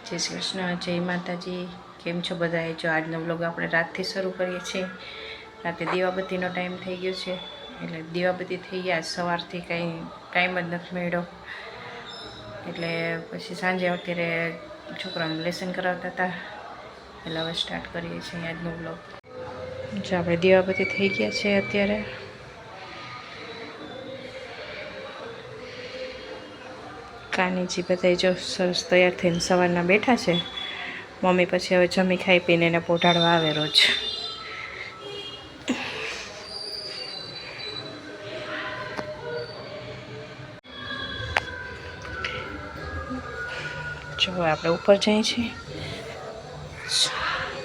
જય શ્રી કૃષ્ણ, જય માતાજી। કેમ છો બધાએ? જો આજનો વ્લોગ આપણે રાતથી શરૂ કરીએ છીએ। રાતે દીવાબત્તીનો ટાઈમ થઈ ગયો છે, એટલે દીવાબત્તી થઈ ગયા। સવારથી કંઈ ટાઈમ જ નથી મળ્યો, એટલે પછી સાંજે અત્યારે છોકરાઓને લેસન કરાવતા હતા, એટલે હવે સ્ટાર્ટ કરીએ છીએ આજનો વ્લોગ। જો આપણે દીવાબત્તી થઈ ગયા છે અત્યારે। કાનીજી બધા જો સરસ તૈયાર થઈને સવારના બેઠા છે। મમ્મી પછી હવે જમી ખાઈ પીને એને પોઢાડવા આવે રોજ। જો આપણે ઉપર જઈએ છીએ।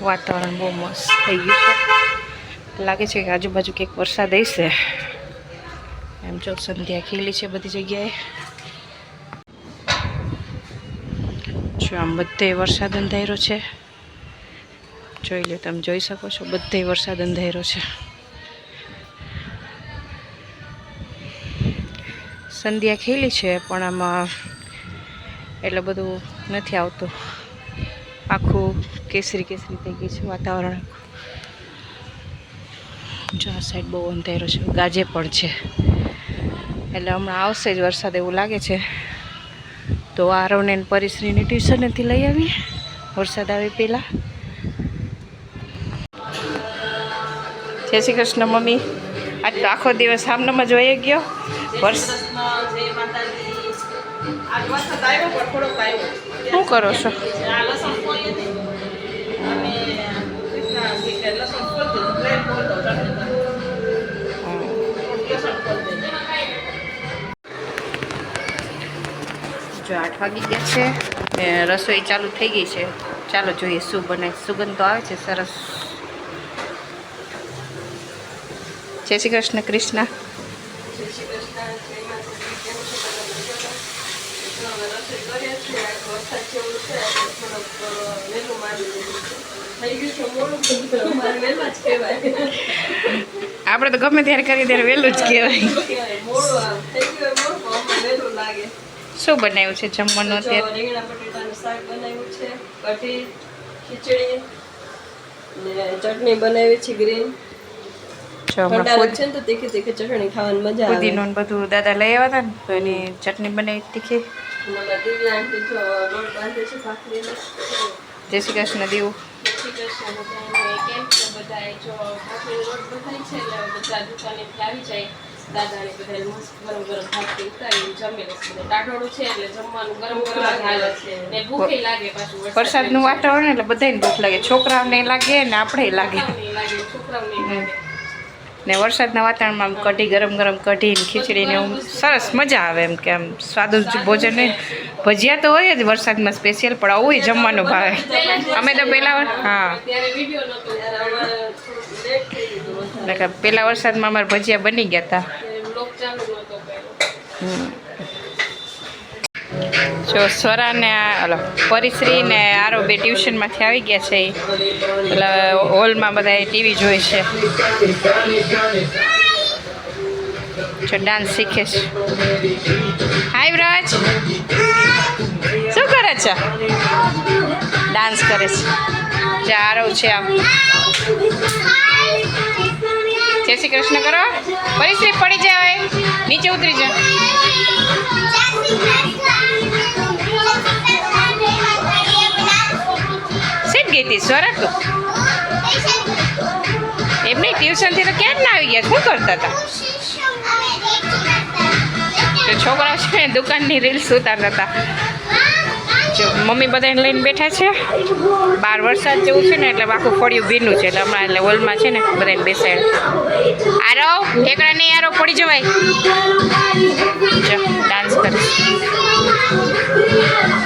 વાતાવરણ બહુ મસ્ત થઈ ગયું છે, લાગે છે કે આજુબાજુ કંઈક વરસાદ આવશે। એમ જો સંધ્યા ખીલી છે બધી જગ્યાએ। જો આમ બધે વરસાદ અંધાર્યો છે, જોઈ લો, તમે જોઈ શકો છો, બધે વરસાદ અંધાર્યો છે। સંધ્યા ખીલી છે પણ આમાં એટલું બધું નથી આવતું, આખું કેસરી કેસરી થઈ ગયું છે વાતાવરણ। જો આ સાઈડ બહુ અંધાર્યો છે, ગાજે પણ છે, એટલે હમણાં આવશે જ વરસાદ એવું લાગે છે। તો આરવને પરિશ્રીને ટ્યુશનેથી લઈ આવી વરસાદ આવે પહેલાં। જય શ્રી કૃષ્ણ મમ્મી। આજ તો આખો દિવસ આમનામાં જ વહી ગયો। શું કરો છો? જો 8 વાગી ગયા છે ને રસોઈ ચાલુ થઈ ગઈ છે। ચાલો જોઈએ શું બને। સુગંધ તો આવે છે સરસ। જય શ્રી કૃષ્ણ કૃષ્ણ। આપણે તો ગમે ત્યારે કરીએ ત્યારે વહેલું જ કહેવાય। શું બનાવ્યું છે જમવાનું અત્યારે? રીંગણા બટેટાનું શાક બનાવ્યું છે, કઢી, ખીચડી ને ચટણી બનાવી છે ગ્રીન। ઠંડા છે ને તો તીખી તીખી ચટણી ખાવાની મજા આવે। પુદીનો ને બધું દાદા લઈ આવ્યા હતા ને, તો એની ચટણી બનાવી તીખી। મને દિવ્યાંગ જો લોટ બાંધે છે ભાખરીનો। જય શ્રી કૃષ્ણ દીવું। જય શ્રી કૃષ્ણ બધાને। કેમ છો બધાએ? જો ભાખરીનો લોટ બંધાય છે એટલે બધા દુકાનેથી આવી જાય, દાદાને બધા મસ્ત ગરમ ગરમ ભાખરી ઉતારીને જમે લે। ટાઢોળું છે એટલે જમવાનું ગરમ ગરમ હાલે છે ને ભૂખે લાગે પાછું। વરસાદનું વાતાવરણ એટલે બધાને ભૂખ લાગે, છોકરાઓને લાગે ને આપણે લાગે, છોકરાઓને લાગે ને વરસાદના વાતાવરણમાં કઢી, ગરમ ગરમ કઢી ને ખીચડી ને એવું સરસ મજા આવે। એમ કે આમ સ્વાદિષ્ટ ભોજન ને ભજીયા તો હોય જ વરસાદમાં સ્પેશિયલ, પણ આવું જમવાનું ભાવે। અમે તો પહેલાં પહેલાં વરસાદમાં અમારા ભજીયા બની ગયા હતા। જો સ્વરા ને પરિશ્રી ને આરો બે ટ્યુશનમાંથી આવી ગયા છે, એટલે હોલમાં બધા ટીવી જોઈ છે। જો ડાન્સ શીખે છે। હાય વ્રજ, શું કરે છે? ડાન્સ કરે છે। જે આરવ છે આમ। જય શ્રી કૃષ્ણ કરો। પરિશ્રી પડી જાય, નીચે ઉતરી જા। શીખ ગઈ હતી સ્વરા તું? એમ નહીં, ટ્યુશનથી તો ક્યાં ના આવી ગયા? શું કરતા હતા? છોકરાઓ છે ને દુકાનની રીલ્સ ઉતારતા હતા। જો મમ્મી બધાને લઈને બેઠા છે। બહાર વરસાદ જેવું છે ને એટલે આખું ફળિયું ભીનું છે, એટલે હમણાં એટલે હોલમાં છે ને બધાને બેસાડ। આરો ઠેકડા નહીં, આરો પડી જવાય। ડાન્સ કરે।